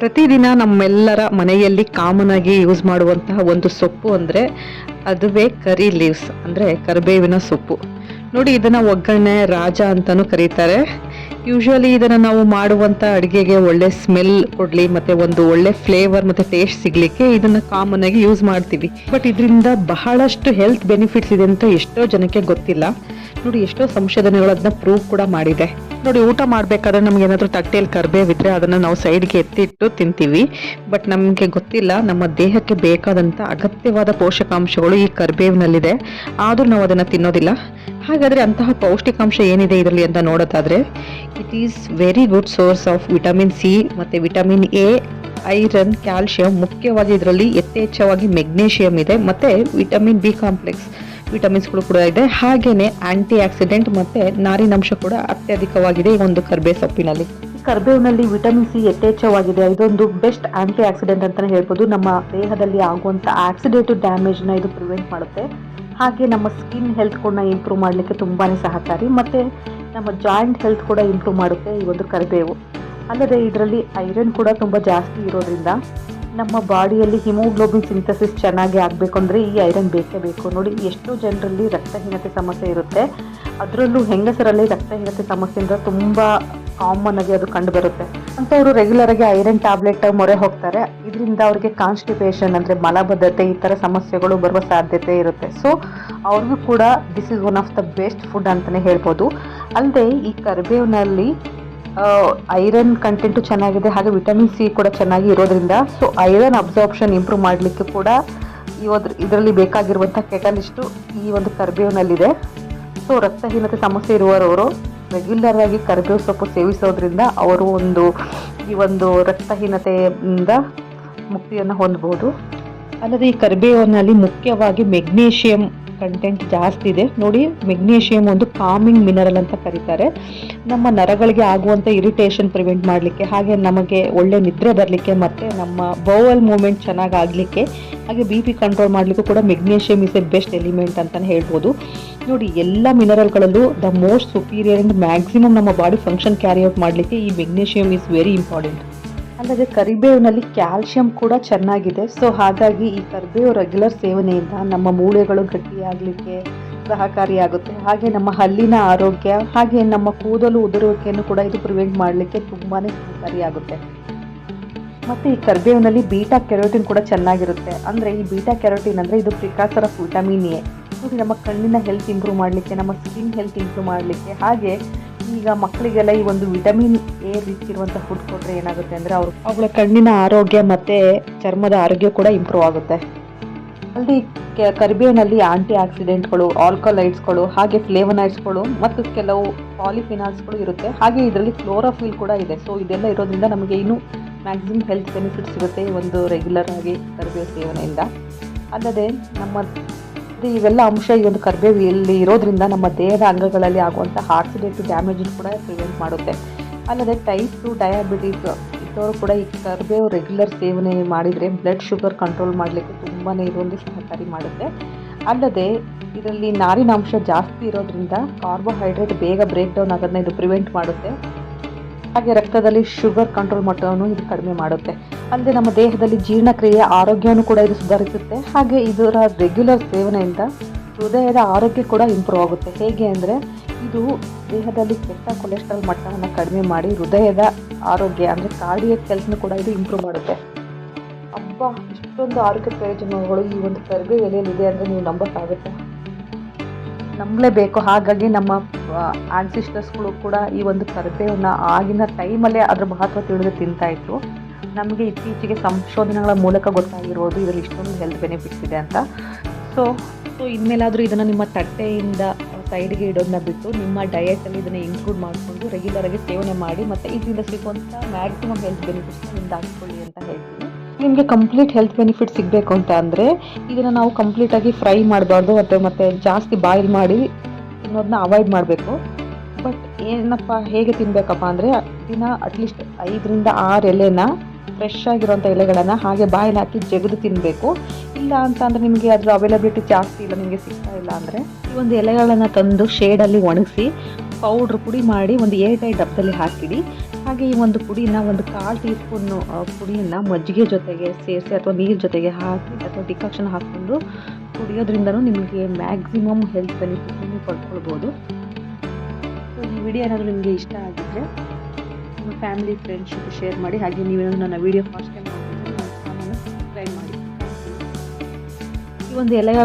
ಪ್ರತಿದಿನ ನಮ್ಮೆಲ್ಲರ ಮನೆಯಲ್ಲಿ ಕಾಮನ್ ಆಗಿ ಯೂಸ್ ಮಾಡುವಂತಹ ಒಂದು ಸೊಪ್ಪು ಅಂದರೆ ಅದುವೇ ಕರಿ ಲೀವ್ಸ್ ಅಂದರೆ ಕರಿಬೇವಿನ ಸೊಪ್ಪು. ನೋಡಿ, ಇದನ್ನು ಒಗ್ಗರಣೆ ರಾಜ ಅಂತಲೂ ಕರೀತಾರೆ. ಯೂಶ್ವಲಿ ಇದನ್ನು ನಾವು ಮಾಡುವಂಥ ಅಡುಗೆಗೆ ಒಳ್ಳೆ ಸ್ಮೆಲ್ ಕೊಡಲಿ ಮತ್ತು ಒಂದು ಒಳ್ಳೆ ಫ್ಲೇವರ್ ಮತ್ತು ಟೇಸ್ಟ್ ಸಿಗಲಿಕ್ಕೆ ಇದನ್ನು ಕಾಮನ್ ಆಗಿ ಯೂಸ್ ಮಾಡ್ತೀವಿ. ಬಟ್ ಇದರಿಂದ ಬಹಳಷ್ಟು ಹೆಲ್ತ್ ಬೆನಿಫಿಟ್ಸ್ ಇದೆ ಅಂತ ಎಷ್ಟೋ ಜನಕ್ಕೆ ಗೊತ್ತಿಲ್ಲ. ನೋಡಿ, ಎಷ್ಟೋ ಸಂಶೋಧನೆಗಳು ಅದನ್ನ ಪ್ರೂವ್ ಕೂಡ ಮಾಡಿದೆ. ನೋಡಿ, ಊಟ ಮಾಡಬೇಕಾದ್ರೆ ನಮ್ಗೆ ಏನಾದರೂ ತಟ್ಟೆಯಲ್ಲಿ ಕರಿಬೇವಿದ್ರೆ ಅದನ್ನು ನಾವು ಸೈಡ್ಗೆ ಎತ್ತಿಟ್ಟು ತಿಂತೀವಿ. ಬಟ್ ನಮಗೆ ಗೊತ್ತಿಲ್ಲ ನಮ್ಮ ದೇಹಕ್ಕೆ ಬೇಕಾದಂಥ ಅಗತ್ಯವಾದ ಪೋಷಕಾಂಶಗಳು ಈ ಕರಿಬೇವಿನಲ್ಲಿದೆ, ಆದರೂ ನಾವು ಅದನ್ನು ತಿನ್ನೋದಿಲ್ಲ. ಹಾಗಾದರೆ ಅಂತಹ ಪೌಷ್ಟಿಕಾಂಶ ಏನಿದೆ ಇದರಲ್ಲಿ ಅಂತ ನೋಡೋದಾದರೆ, it is very good source of vitamin C ಮತ್ತು ವಿಟಮಿನ್ ಎ, ಐರನ್, ಕ್ಯಾಲ್ಶಿಯಂ. ಮುಖ್ಯವಾಗಿ ಇದರಲ್ಲಿ ಯಥೇಚ್ಛವಾಗಿ ಮೆಗ್ನೀಷಿಯಂ ಇದೆ ಮತ್ತು ವಿಟಮಿನ್ ಬಿ ಕಾಂಪ್ಲೆಕ್ಸ್ ವಿಟಮಿನ್ಸ್ಗಳು ಕೂಡ ಇದೆ. ಹಾಗೇನೆ ಆಂಟಿ ಆಕ್ಸಿಡೆಂಟ್ ಮತ್ತೆ ನಾರಿನಂಶ ಕೂಡ ಅತ್ಯಧಿಕವಾಗಿದೆ ಈ ಒಂದು ಕರ್ಬೇವು ಸೊಪ್ಪಿನಲ್ಲಿ. ಕರ್ಬೇವಿನಲ್ಲಿ ವಿಟಮಿನ್ ಸಿ ಯಥೇಚ್ಛವಾಗಿದೆ. ಇದೊಂದು ಬೆಸ್ಟ್ ಆಂಟಿ ಆಕ್ಸಿಡೆಂಟ್ ಅಂತಾನೆ ಹೇಳ್ಬೋದು. ನಮ್ಮ ದೇಹದಲ್ಲಿ ಆಗುವಂತ ಆಕ್ಸಿಡೇಟಿವ್ ಡ್ಯಾಮೇಜ್ ನ ಇದು ಪ್ರಿವೆಂಟ್ ಮಾಡುತ್ತೆ. ಹಾಗೆ ನಮ್ಮ ಸ್ಕಿನ್ ಹೆಲ್ತ್ ಕೂಡ ಇಂಪ್ರೂವ್ ಮಾಡಲಿಕ್ಕೆ ತುಂಬಾನೇ ಸಹಕಾರಿ. ಮತ್ತೆ ನಮ್ಮ ಜಾಯಿಂಟ್ ಹೆಲ್ತ್ ಕೂಡ ಇಂಪ್ರೂವ್ ಮಾಡುತ್ತೆ ಈ ಒಂದು ಕರಿಬೇವು. ಅಲ್ಲದೆ ಇದರಲ್ಲಿ ಐರನ್ ಕೂಡ ತುಂಬಾ ಜಾಸ್ತಿ ಇರೋದ್ರಿಂದ ನಮ್ಮ ಬಾಡಿಯಲ್ಲಿ ಹಿಮೋಗ್ಲೋಬಿನ್ ಸಿಂಥಸಿಸ್ ಚೆನ್ನಾಗಿ ಆಗಬೇಕು ಅಂದರೆ ಈ ಐರನ್ ಬೇಕೇ ಬೇಕು. ನೋಡಿ, ಎಷ್ಟೋ ಜನರಲ್ಲಿ ರಕ್ತಹೀನತೆ ಸಮಸ್ಯೆ ಇರುತ್ತೆ. ಅದರಲ್ಲೂ ಹೆಂಗಸರಲ್ಲಿ ರಕ್ತಹೀನತೆ ಸಮಸ್ಯೆಯಿಂದ ತುಂಬ ಕಾಮನ್ ಆಗಿ ಅದು ಕಂಡು ಬರುತ್ತೆ. ಅಂಥವರು ರೆಗ್ಯುಲರ್ ಆಗಿ ಐರನ್ ಟ್ಯಾಬ್ಲೆಟ್ ಮೊರೆ ಹೋಗ್ತಾರೆ. ಇದರಿಂದ ಅವರಿಗೆ ಕಾನ್ಸ್ಟಿಪೇಷನ್ ಅಂದರೆ ಮಲಬದ್ಧತೆ ಈ ಥರ ಸಮಸ್ಯೆಗಳು ಬರುವ ಸಾಧ್ಯತೆ ಇರುತ್ತೆ. ಸೊ ಅವ್ರಿಗೂ ಕೂಡ this is one of the best food ಅಂತಲೇ ಹೇಳ್ಬೋದು. ಅಲ್ಲದೆ ಈ ಕರಿಬೇವಿನಲ್ಲಿ ಐರನ್ ಕಂಟೆಂಟು ಚೆನ್ನಾಗಿದೆ, ಹಾಗೆ ವಿಟಮಿನ್ ಸಿ ಕೂಡ ಚೆನ್ನಾಗಿ ಇರೋದ್ರಿಂದ ಸೊ ಐರನ್ ಅಬ್ಸಾರ್ಪ್ಷನ್ ಇಂಪ್ರೂವ್ ಮಾಡಲಿಕ್ಕೆ ಕೂಡ ಇದರಲ್ಲಿ ಬೇಕಾಗಿರುವಂಥ ಕೆಟಲಿಸ್ಟು ಈ ಒಂದು ಕರಿಬೇವಿನಲ್ಲಿದೆ. ಸೊ ರಕ್ತಹೀನತೆ ಸಮಸ್ಯೆ ಇರುವವರು ರೆಗ್ಯುಲರ್ ಆಗಿ ಕರಿಬೇವು ಸೊಪ್ಪು ಸೇವಿಸೋದ್ರಿಂದ ಅವರು ಈ ಒಂದು ರಕ್ತಹೀನತೆಯಿಂದ ಮುಕ್ತಿಯನ್ನು ಹೊಂದಬಹುದು. ಅಲ್ಲದೆ ಈ ಕರಿಬೇವಿನಲ್ಲಿ ಮುಖ್ಯವಾಗಿ ಮೆಗ್ನೀಷಿಯಂ ಕಂಟೆಂಟ್ ಜಾಸ್ತಿ ಇದೆ. ನೋಡಿ, ಮೆಗ್ನೀಷಿಯಂ ಒಂದು ಕಾಮಿಂಗ್ ಮಿನರಲ್ ಅಂತ ಕರೀತಾರೆ. ನಮ್ಮ ನರಗಳಿಗೆ ಆಗುವಂಥ ಇರಿಟೇಷನ್ ಪ್ರಿವೆಂಟ್ ಮಾಡಲಿಕ್ಕೆ, ಹಾಗೆ ನಮಗೆ ಒಳ್ಳೆ ನಿದ್ರೆ ಬರಲಿಕ್ಕೆ ಮತ್ತು ನಮ್ಮ ಬೌವಲ್ ಮೂವ್ಮೆಂಟ್ ಚೆನ್ನಾಗಿ ಆಗಲಿಕ್ಕೆ, ಹಾಗೆ BP ಕಂಟ್ರೋಲ್ ಮಾಡಲಿಕ್ಕೂ ಕೂಡ magnesium is a best element ಅಂತಲೇ ಹೇಳ್ಬೋದು. ನೋಡಿ, ಎಲ್ಲ ಮಿನರಲ್ಗಳಲ್ಲೂ the most superior and maximum ನಮ್ಮ ಬಾಡಿ ಫಂಕ್ಷನ್ ಕ್ಯಾರಿ ಔಟ್ ಮಾಡಲಿಕ್ಕೆ ಈ ಮೆಗ್ನೀಷಿಯಂ ಈಸ್ ವೆರಿ ಇಂಪಾರ್ಟೆಂಟ್. ಅಲ್ಲದೆ ಕರಿಬೇವಿನಲ್ಲಿ ಕ್ಯಾಲ್ಶಿಯಂ ಕೂಡ ಚೆನ್ನಾಗಿದೆ. ಸೊ ಹಾಗಾಗಿ ಈ ಕರಿಬೇವು ರೆಗ್ಯುಲರ್ ಸೇವನೆಯಿಂದ ನಮ್ಮ ಮೂಳೆಗಳು ಗಟ್ಟಿಯಾಗಲಿಕ್ಕೆ ಸಹಕಾರಿಯಾಗುತ್ತೆ. ಹಾಗೆ ನಮ್ಮ ಹಲ್ಲಿನ ಆರೋಗ್ಯ, ಹಾಗೆ ನಮ್ಮ ಕೂದಲು ಉದುರುವಿಕೆಯನ್ನು ಕೂಡ ಇದು ಪ್ರಿವೆಂಟ್ ಮಾಡಲಿಕ್ಕೆ ತುಂಬಾ ಸಹಕಾರಿಯಾಗುತ್ತೆ. ಮತ್ತು ಈ ಕರಿಬೇವಿನಲ್ಲಿ ಬೀಟಾ ಕೆರೋಟಿನ್ ಕೂಡ ಚೆನ್ನಾಗಿರುತ್ತೆ. ಅಂದರೆ ಈ ಬೀಟಾ ಕೆರೋಟಿನ್ ಅಂದರೆ ಇದು ಪ್ರಿಕಾಸರ್ ಆಫ್ ವಿಟಮಿನ್ ಎ. ನೋಡಿ, ನಮ್ಮ ಕಣ್ಣಿನ ಹೆಲ್ತ್ ಇಂಪ್ರೂವ್ ಮಾಡಲಿಕ್ಕೆ, ನಮ್ಮ ಸ್ಕಿನ್ ಹೆಲ್ತ್ ಇಂಪ್ರೂವ್ ಮಾಡಲಿಕ್ಕೆ, ಹಾಗೆ ಈಗ ಮಕ್ಕಳಿಗೆಲ್ಲ ಈ ಒಂದು ವಿಟಮಿನ್ ಎ ರಿಚ್ ಇರುವಂಥ ಫುಡ್ ಕೊಟ್ಟರೆ ಏನಾಗುತ್ತೆ ಅಂದರೆ ಅವಳ ಕಣ್ಣಿನ ಆರೋಗ್ಯ ಮತ್ತು ಚರ್ಮದ ಆರೋಗ್ಯ ಕೂಡ ಇಂಪ್ರೂವ್ ಆಗುತ್ತೆ. ಅಲ್ಲಿ ಕರಿಬೇವಿನಲ್ಲಿ ಆಂಟಿ ಆಕ್ಸಿಡೆಂಟ್ಗಳು, ಆಲ್ಕಲೈಡ್ಸ್ಗಳು, ಹಾಗೆ ಫ್ಲೇವನಾಯ್ಡ್ಸ್ಗಳು ಮತ್ತು ಕೆಲವು ಪಾಲಿಫಿನಾಲ್ಸ್ಗಳು ಇರುತ್ತೆ. ಹಾಗೆ ಇದರಲ್ಲಿ ಕ್ಲೋರೋಫಿಲ್ ಕೂಡ ಇದೆ. ಸೊ ಇದೆಲ್ಲ ಇರೋದ್ರಿಂದ ನಮಗೆ ಇನ್ನೂ ಮ್ಯಾಕ್ಸಿಮಮ್ ಹೆಲ್ತ್ ಬೆನಿಫಿಟ್ ಸಿಗುತ್ತೆ ಈ ಒಂದು ರೆಗ್ಯುಲರ್ ಆಗಿ ಕರಿಬೇವು ಸೇವನೆಯಿಂದ. ಅಲ್ಲದೆ ಇವೆಲ್ಲ ಅಂಶ ಈ ಒಂದು ಕರಿಬೇವಿನಲ್ಲಿ ಇರೋದ್ರಿಂದ ನಮ್ಮ ದೇಹದ ಅಂಗಗಳಲ್ಲಿ ಆಗುವಂಥ ಆಕ್ಸಿಡೇಟಿವ್ ಡ್ಯಾಮೇಜ್ ಕೂಡ ಪ್ರಿವೆಂಟ್ ಮಾಡುತ್ತೆ. ಅಲ್ಲದೆ ಟೈಪ್ 2 ಡಯಾಬಿಟೀಸ್ ಇದ್ದವರು ಕೂಡ ಈ ಕರಿಬೇವು ರೆಗ್ಯುಲರ್ ಸೇವನೆ ಮಾಡಿದರೆ ಬ್ಲಡ್ ಶುಗರ್ ಕಂಟ್ರೋಲ್ ಮಾಡಲಿಕ್ಕೆ ತುಂಬಾ ಇದೊಂದು ಸಹಕಾರಿ ಮಾಡುತ್ತೆ. ಅಲ್ಲದೆ ಇದರಲ್ಲಿ ನಾರಿನಾಂಶ ಜಾಸ್ತಿ ಇರೋದ್ರಿಂದ ಕಾರ್ಬೋಹೈಡ್ರೇಟ್ ಬೇಗ ಬ್ರೇಕ್ ಡೌನ್ ಆಗೋದನ್ನ ಇದು ಪ್ರಿವೆಂಟ್ ಮಾಡುತ್ತೆ. ಹಾಗೆ ರಕ್ತದಲ್ಲಿ ಶುಗರ್ ಕಂಟ್ರೋಲ್ ಮಟ್ಟವನ್ನು ಇದು ಕಡಿಮೆ ಮಾಡುತ್ತೆ. ಅಲ್ಲದೆ ನಮ್ಮ ದೇಹದಲ್ಲಿ ಜೀರ್ಣಕ್ರಿಯೆ ಆರೋಗ್ಯವನ್ನು ಕೂಡ ಇದು ಸುಧಾರಿಸುತ್ತೆ. ಹಾಗೆ ಇದರ ರೆಗ್ಯುಲರ್ ಸೇವನೆಯಿಂದ ಹೃದಯದ ಆರೋಗ್ಯ ಕೂಡ ಇಂಪ್ರೂವ್ ಆಗುತ್ತೆ. ಹೇಗೆ ಅಂದರೆ ಇದು ದೇಹದಲ್ಲಿ ಕೆಟ್ಟ ಕೊಲೆಸ್ಟ್ರಾಲ್ ಮಟ್ಟವನ್ನು ಕಡಿಮೆ ಮಾಡಿ ಹೃದಯದ ಆರೋಗ್ಯ ಅಂದರೆ ಕಾರ್ಡಿಯಕ್ ಹೆಲ್ತ್ನು ಕೂಡ ಇದು ಇಂಪ್ರೂವ್ ಮಾಡುತ್ತೆ. ಇಷ್ಟೊಂದು ಆರೋಗ್ಯ ಪ್ರಯೋಜನಗಳು ಈ ಒಂದು ಕರಿಬೇವು ಎಲೆಯಲ್ಲಿದೆ ಅಂದರೆ ನೀವು ನಂಬೋಕ್ಕಾಗುತ್ತೆ, ನಂಬಲೇಬೇಕು. ಹಾಗಾಗಿ ನಮ್ಮ ಆನ್ಸಿಸ್ಟರ್ಸ್ಗಳು ಕೂಡ ಈ ಒಂದು ಕರಿಬೇವನ್ನ ಆಗಿನ ಟೈಮಲ್ಲೇ ಅದರ ಮಹತ್ವ ತಿಳಿದು ತಿಂತಾಯಿದ್ರು. ನಮಗೆ ಇತ್ತೀಚೆಗೆ ಸಂಶೋಧನೆಗಳ ಮೂಲಕ ಗೊತ್ತಾಗಿರೋದು ಇದರಲ್ಲಿ ಇಷ್ಟೊಂದು ಹೆಲ್ತ್ ಬೆನಿಫಿಟ್ಸ್ ಇದೆ ಅಂತ. ಸೊ ಇನ್ಮೇಲಾದರೂ ಇದನ್ನು ನಿಮ್ಮ ತಟ್ಟೆಯಿಂದ ಸೈಡ್ಗೆ ಇಡೋದನ್ನ ಬಿಟ್ಟು ನಿಮ್ಮ ಡಯೆಟಲ್ಲಿ ಇದನ್ನು ಇನ್ಕ್ಲೂಡ್ ಮಾಡಿಕೊಂಡು ರೆಗ್ಯುಲರಾಗಿ ಸೇವನೆ ಮಾಡಿ ಮತ್ತು ಇದರಿಂದ ಸಿಗುವಂಥ ಮ್ಯಾಕ್ಸಿಮಮ್ ಹೆಲ್ತ್ ಬೆನಿಫಿಟ್ಸ್ನ ನಿಮ್ದು ಹಾಕ್ಕೊಳ್ಳಿ ಅಂತ ಹೇಳ್ತೀನಿ. ನಿಮಗೆ ಕಂಪ್ಲೀಟ್ ಹೆಲ್ತ್ ಬೆನಿಫಿಟ್ ಸಿಗಬೇಕು ಅಂತ ಅಂದರೆ ಇದನ್ನು ನಾವು ಕಂಪ್ಲೀಟಾಗಿ ಫ್ರೈ ಮಾಡಬಾರ್ದು ಮತ್ತು ಜಾಸ್ತಿ ಬಾಯ್ಲ್ ಮಾಡಿ ತಿನ್ನೋದನ್ನ ಅವಾಯ್ಡ್ ಮಾಡಬೇಕು. ಬಟ್ ಹೇಗೆ ತಿನ್ನಬೇಕಪ್ಪ ಅಂದರೆ ದಿನ ಅಟ್ಲೀಸ್ಟ್ 5 ರಿಂದ 6 ಎಲೆನ ಫ್ರೆಶ್ ಆಗಿರೋಂಥ ಎಲೆಗಳನ್ನು ಹಾಗೆ ಬಾಯಲ್ಲಿ ಹಾಕಿ ಜಗದು ತಿನ್ನಬೇಕು. ಇಲ್ಲ ಅಂತ ಅಂದರೆ ನಿಮಗೆ ಅದರ ಅವೈಲಬಿಲಿಟಿ ಜಾಸ್ತಿ ಇಲ್ಲ, ನಿಮಗೆ ಸಿಗ್ತಾ ಇಲ್ಲ ಅಂದರೆ ಈ ಒಂದು ಎಲೆಗಳನ್ನು ತಂದು ಶೇಡಲ್ಲಿ ಒಣಗಿಸಿ ಪೌಡ್ರ್ ಪುಡಿ ಮಾಡಿ ಒಂದು ಏರ್ಟೈಟ್ ಡಬ್ಬದಲ್ಲಿ ಹಾಕಿಡಿ. ಹಾಗೆ ಈ ಒಂದು ಪುಡಿನ ಒಂದು 1/4 ಟೀ ಸ್ಪೂನ್ ಪುಡಿಯನ್ನು ಮಜ್ಜಿಗೆ ಜೊತೆಗೆ ಸೇರಿಸಿ ಅಥವಾ ನೀರು ಜೊತೆಗೆ ಹಾಕಿ ಅಥವಾ ಡಿಕಾಕ್ಷನ್ ಹಾಕ್ಕೊಂಡು ಕುಡಿಯೋದ್ರಿಂದನೂ ನಿಮಗೆ ಮ್ಯಾಕ್ಸಿಮಮ್ ಹೆಲ್ತ್ ಬೆನಿಫಿಟ್ನ ಪಡ್ಕೊಳ್ಬೋದು. ಸೊ ಈ ವಿಡಿಯೋ ಏನಾದರೂ ನಿಮಗೆ ಇಷ್ಟ ಆಗಿದ್ದರೆ ನಿಮ್ಮ ಫ್ಯಾಮಿಲಿ ಫ್ರೆಂಡ್ಸ್ ಜೊತೆ ಶೇರ್ ಮಾಡಿ. ಹಾಗೆ ನೀವೇನಾದರೂ ನನ್ನ ವಿಡಿಯೋ ಫಸ್ಟ್ ಟೈಮ್ ನೋಡಿದ್ರೆ ನನ್ನ ಚಾನಲ್ನ ಸಬ್ಸ್ಕ್ರೈಬ್ ಮಾಡಿ. ಈ ಒಂದು ಎಲೆಗಳ